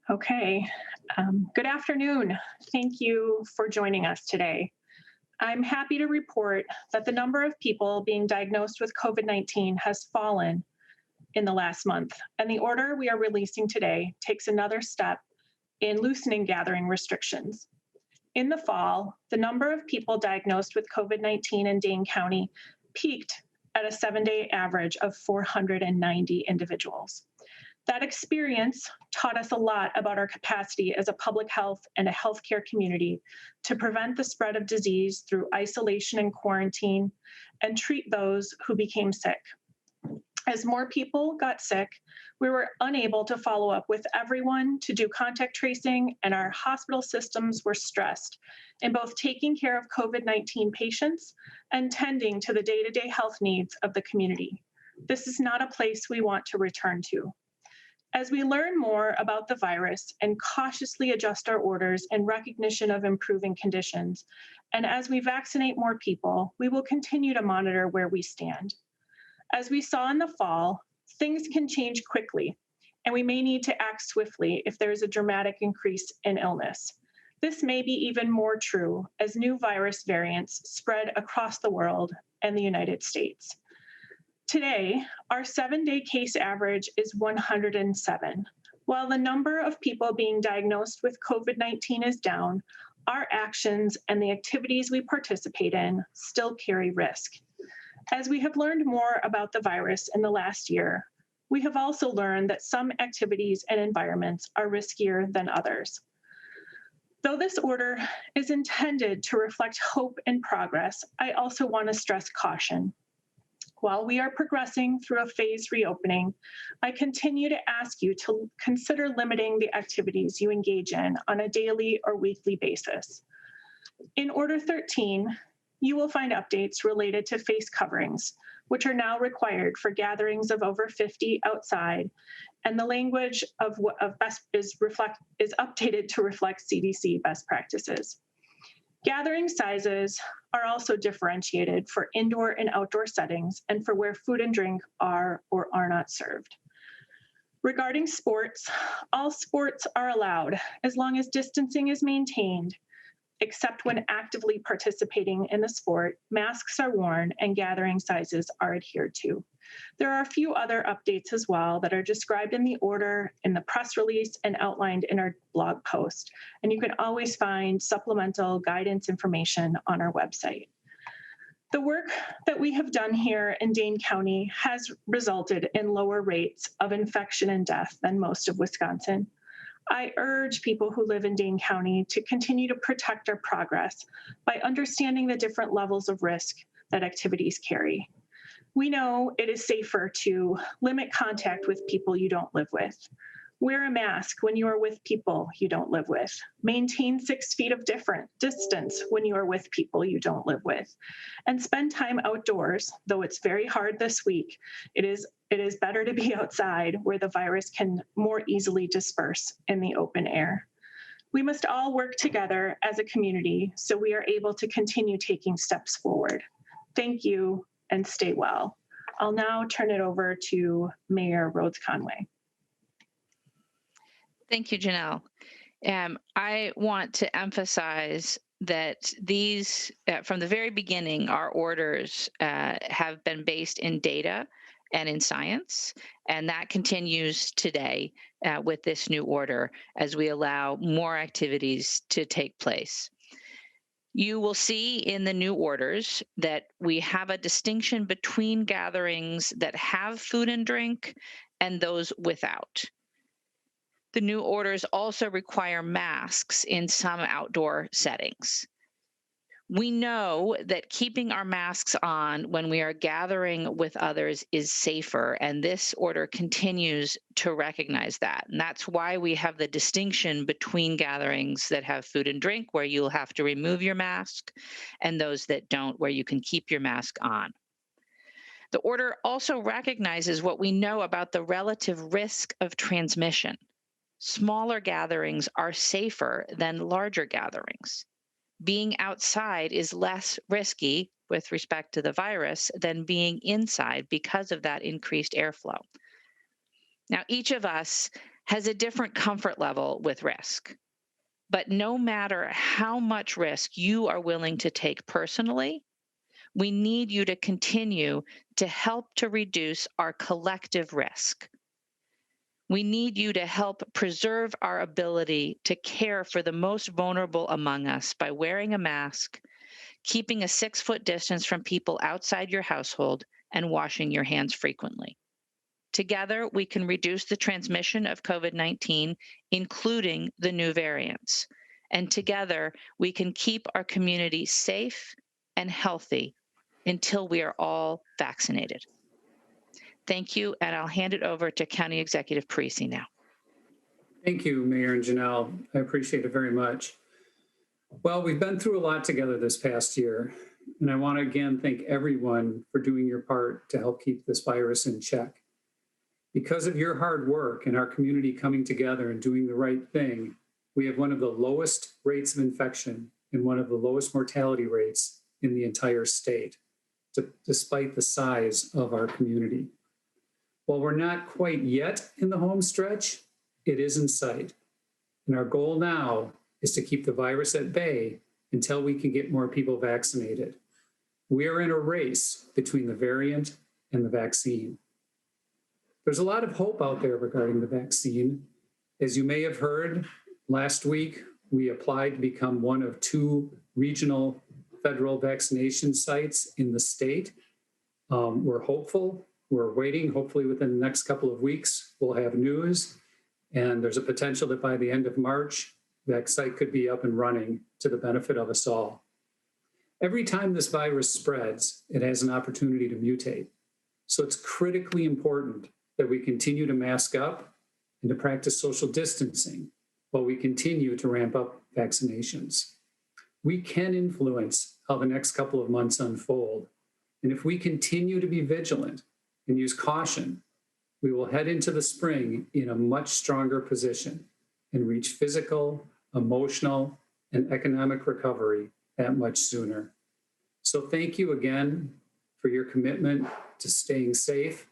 Okay. Good afternoon. Thank you for joining us today. I'm happy to report that the number of people being diagnosed with COVID-19 has fallen in the last month, and the order we are releasing today takes another step in loosening gathering restrictions. In the fall, the number of people diagnosed with COVID-19 in Dane County peaked at a 7-day average of 490 individuals. That experience taught us a lot about our capacity as a public health and a healthcare community to prevent the spread of disease through isolation and quarantine and treat those who became sick. As more people got sick, we were unable to follow up with everyone to do contact tracing, and our hospital systems were stressed in both taking care of COVID-19 patients and tending to the day-to-day health needs of the community. This is not a place we want to return to. As we learn more about the virus and cautiously adjust our orders in recognition of improving conditions, and as we vaccinate more people, we will continue to monitor where we stand. As we saw in the fall, things can change quickly, and we may need to act swiftly if there is a dramatic increase in illness. This may be even more true as new virus variants spread across the world and the United States. Today, our 7-day case average is 107. While the number of people being diagnosed with COVID-19 is down, our actions and the activities we participate in still carry risk. As we have learned more about the virus in the last year, we have also learned that some activities and environments are riskier than others. Though this order is intended to reflect hope and progress, I also want to stress caution. While we are progressing through a phased reopening, I continue to ask you to consider limiting the activities you engage in on a daily or weekly basis. In Order 13, you will find updates related to face coverings, which are now required for gatherings of over 50 outside, and the language of best is updated to reflect CDC best practices. Gathering sizes are also differentiated for indoor and outdoor settings and for where food and drink are or are not served. Regarding sports, all sports are allowed as long as distancing is maintained, except when actively participating in the sport, masks are worn and gathering sizes are adhered to. There are a few other updates as well that are described in the order, in the press release, and outlined in our blog post. And you can always find supplemental guidance information on our website. The work that we have done here in Dane County has resulted in lower rates of infection and death than most of Wisconsin. I urge people who live in Dane County to continue to protect our progress by understanding the different levels of risk that activities carry. We know it is safer to limit contact with people you don't live with. Wear a mask when you are with people you don't live with. Maintain 6 feet of different distance when you are with people you don't live with. And spend time outdoors, though it's very hard this week. It is better to be outside where the virus can more easily disperse in the open air. We must all work together as a community so we are able to continue taking steps forward. Thank you and stay well. I'll now turn it over to Mayor Rhodes Conway. Thank you, Janelle. I want to emphasize that these, from the very beginning, our orders have been based in data and in science, and that continues today with this new order as we allow more activities to take place. You will see in the new orders that we have a distinction between gatherings that have food and drink and those without. The new orders also require masks in some outdoor settings. We know that keeping our masks on when we are gathering with others is safer, and this order continues to recognize that. And that's why we have the distinction between gatherings that have food and drink, where you'll have to remove your mask, and those that don't, where you can keep your mask on. The order also recognizes what we know about the relative risk of transmission. Smaller gatherings are safer than larger gatherings. Being outside is less risky with respect to the virus than being inside because of that increased airflow. Now, each of us has a different comfort level with risk. But no matter how much risk you are willing to take personally, we need you to continue to help to reduce our collective risk. We need you to help preserve our ability to care for the most vulnerable among us by wearing a mask, keeping a 6-foot distance from people outside your household, and washing your hands frequently. Together, we can reduce the transmission of COVID-19, including the new variants. And together, we can keep our community safe and healthy until we are all vaccinated. Thank you, and I'll hand it over to County Executive Parisi now. Thank you, Mayor and Janelle. I appreciate it very much. Well, we've been through a lot together this past year, and I want to again thank everyone for doing your part to help keep this virus in check. Because of your hard work and our community coming together and doing the right thing, we have one of the lowest rates of infection and one of the lowest mortality rates in the entire state, despite the size of our community. While we're not quite yet in the home stretch, it is in sight. And our goal now is to keep the virus at bay until we can get more people vaccinated. We are in a race between the variant and the vaccine. There's a lot of hope out there regarding the vaccine. As you may have heard, last week, we applied to become one of 2 regional federal vaccination sites in the state. We're hopeful. We're waiting. Hopefully within the next couple of weeks, we'll have news. And there's a potential that by the end of March, that site could be up and running to the benefit of us all. Every time this virus spreads, it has an opportunity to mutate. So it's critically important that we continue to mask up and to practice social distancing while we continue to ramp up vaccinations. We can influence how the next couple of months unfold. And if we continue to be vigilant and use caution, we will head into the spring in a much stronger position and reach physical, emotional, and economic recovery that much sooner. So thank you again for your commitment to staying safe.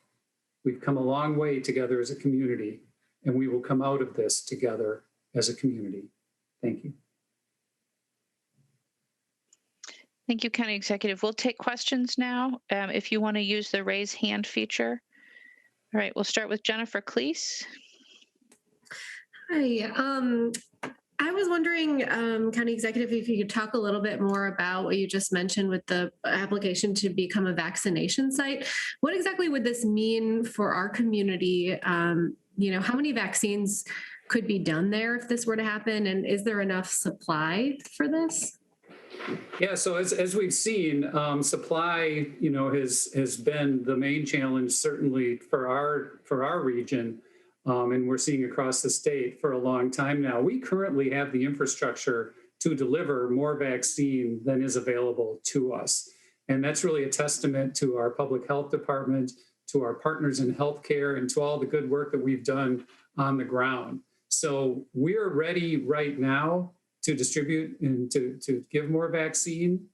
We've come a long way together as a community, and we will come out of this together as a community. Thank you. Thank you, County Executive. We'll take questions now if you want to use the raise hand feature. All right, we'll start with Jennifer Cleese. Hi. I was wondering, County Executive, if you could talk a little bit more about what you just mentioned with the application to become a vaccination site. What exactly would this mean for our community? How many vaccines could be done there if this were to happen? And is there enough supply for this? Yeah, so as we've seen, supply, has been the main challenge certainly for our region, and we're seeing across the state for a long time now. We currently have the infrastructure to deliver more vaccine than is available to us, and that's really a testament to our public health department, to our partners in healthcare, and to all the good work that we've done on the ground. So we're ready right now to distribute and to give more vaccine,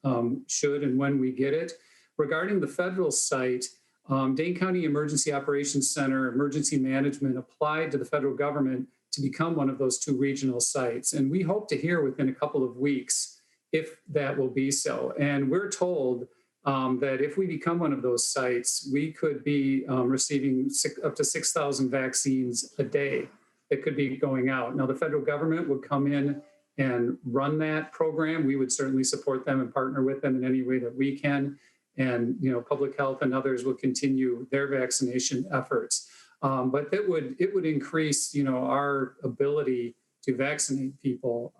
should and when we get it. Regarding the federal site, Dane County Emergency Operations Center Emergency Management applied to the federal government to become one of those 2 regional sites. And we hope to hear within a couple of weeks if that will be so. And we're told that if we become one of those sites, we could be receiving up to 6,000 vaccines a day that could be going out. Now, the federal government would come in and run that program. We would certainly support them and partner with them in any way that we can. And, public health and others will continue their vaccination efforts. But it would increase, our ability to vaccinate people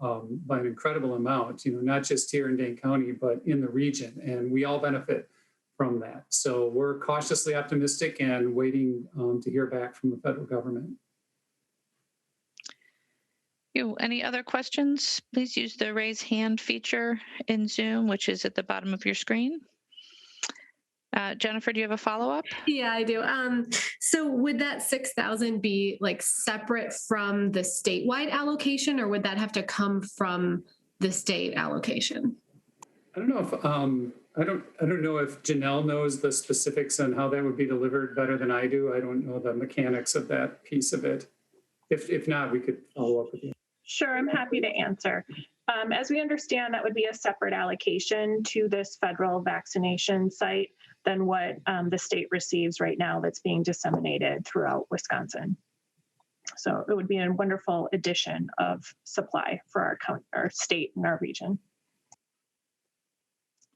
by an incredible amount, not just here in Dane County, but in the region. And we all benefit from that. So we're cautiously optimistic and waiting to hear back from the federal government. Any other questions? Please use the raise hand feature in Zoom, which is at the bottom of your screen. Jennifer, do you have a follow-up? Yeah, I do. So would that 6,000 be separate from the statewide allocation, or would that have to come from the state allocation? I don't know if I don't know if Janelle knows the specifics on how that would be delivered better than I do. I don't know the mechanics of that piece of it. If not, we could follow up with you. Sure, I'm happy to answer. As we understand, that would be a separate allocation to this federal vaccination site than what the state receives right now that's being disseminated throughout Wisconsin. So it would be a wonderful addition of supply for our state and our region.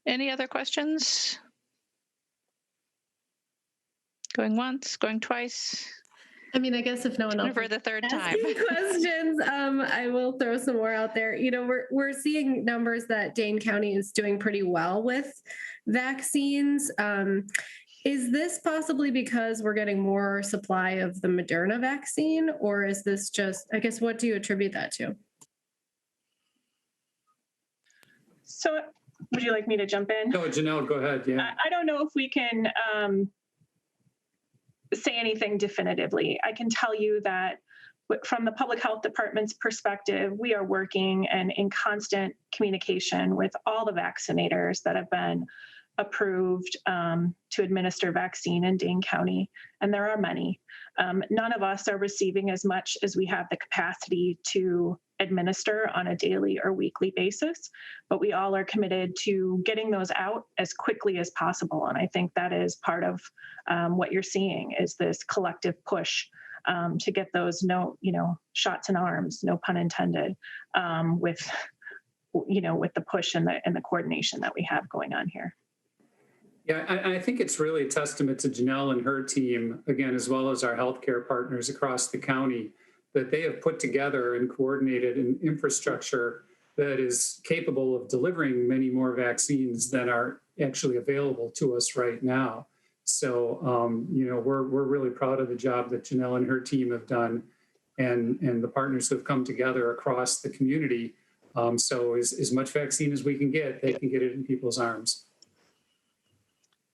Any other questions? Going once, going twice? I mean, I guess if no one else For the third time. asking questions, I will throw some more out there. You know, we're seeing numbers that Dane County is doing pretty well with vaccines. Is this possibly because we're getting more supply of the Moderna vaccine, or is this just, I guess, what do you attribute that to? So would you like me to jump in? No, Janelle, go ahead. Yeah. I don't know if we can say anything definitively. I can tell you that from the public health department's perspective, we are working and in constant communication with all the vaccinators that have been approved to administer vaccine in Dane County, and there are many. None of us are receiving as much as we have the capacity to administer on a daily or weekly basis, but we all are committed to getting those out as quickly as possible. And I think that is part of what you're seeing is this collective push to get those shots in arms, no pun intended, with the push and the coordination that we have going on here. Yeah, I think it's really a testament to Janelle and her team, again, as well as our healthcare partners across the county, that they have put together and coordinated an infrastructure that is capable of delivering many more vaccines than are actually available to us right now. So, we're really proud of the job that Janelle and her team have done and the partners who have come together across the community. So as much vaccine as we can get, they can get it in people's arms.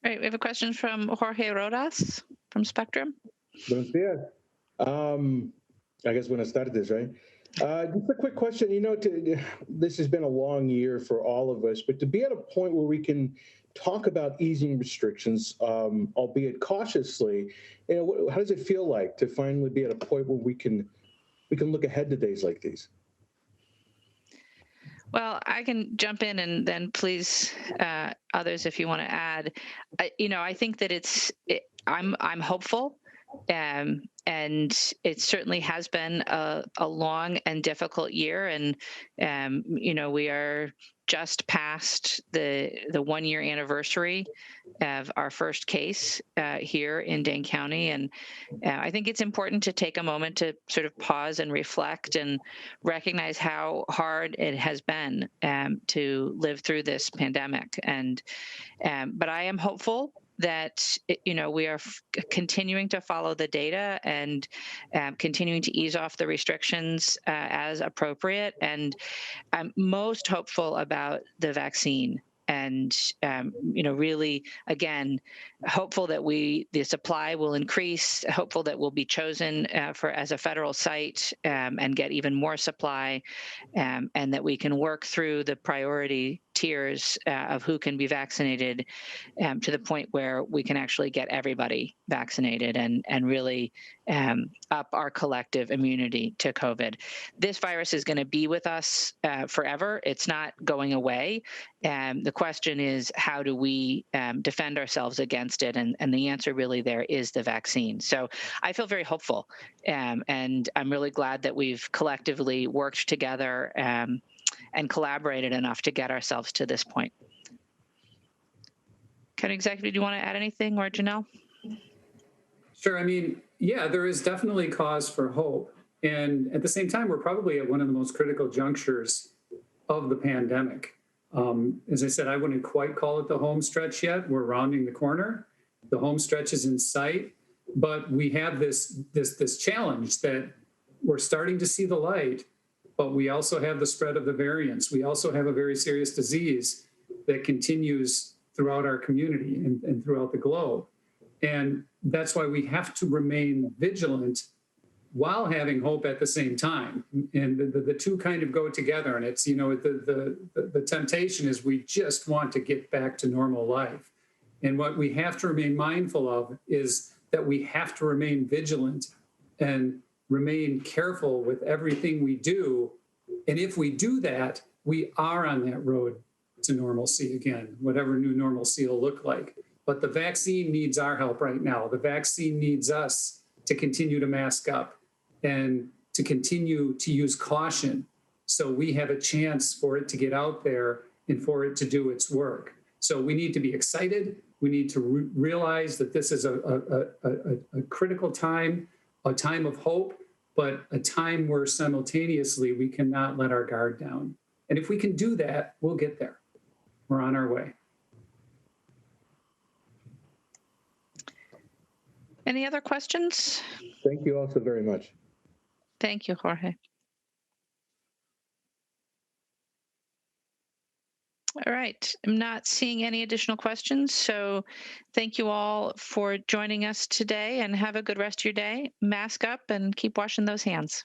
All right, we have a question from Jorge Rodas from Spectrum. Buenos dias. I guess we're going to start this, right? Just a quick question. This has been a long year for all of us, but to be at a point where we can talk about easing restrictions, albeit cautiously, how does it feel like to finally be at a point where we can look ahead to days like these? Well, I can jump in and then please others if you want to add. I think that I'm hopeful, and it certainly has been a long and difficult year, and we are just past the 1 year anniversary of our first case here in Dane County. And I think it's important to take a moment to sort of pause and reflect and recognize how hard it has been to live through this pandemic. But I am hopeful that we are continuing to follow the data and continuing to ease off the restrictions as appropriate. And I'm most hopeful about the vaccine. And really, again, hopeful that the supply will increase. Hopeful that we'll be chosen as a federal site and get even more supply, and that we can work through the priority tiers of who can be vaccinated to the point where we can actually get everybody vaccinated and really up our collective immunity to COVID. This virus is going to be with us forever. It's not going away. The question is, how do we defend ourselves against it? And the answer really there is the vaccine. So I feel very hopeful, and I'm really glad that we've collectively worked together and collaborated enough to get ourselves to this point. County Executive, do you want to add anything, or Janelle? Sure. I mean, yeah, there is definitely cause for hope. And at the same time, we're probably at one of the most critical junctures of the pandemic. As I said, I wouldn't quite call it the home stretch yet. We're rounding the corner. The home stretch is in sight, but we have this challenge that we're starting to see the light, but we also have the spread of the variants. We also have a very serious disease that continues throughout our community and throughout the globe. And that's why we have to remain vigilant while having hope at the same time. And the two kind of go together. And it's, the temptation is we just want to get back to normal life. And what we have to remain mindful of is that we have to remain vigilant and remain careful with everything we do. And if we do that, we are on that road to normalcy again, whatever new normalcy will look like. But the vaccine needs our help right now. The vaccine needs us to continue to mask up and to continue to use caution so we have a chance for it to get out there and for it to do its work. So we need to be excited. We need to realize that this is a critical time, a time of hope, but a time where simultaneously we cannot let our guard down. And if we can do that, we'll get there. We're on our way. Any other questions? Thank you also very much. Thank you, Jorge. All right, I'm not seeing any additional questions, so thank you all for joining us today and have a good rest of your day. Mask up and keep washing those hands.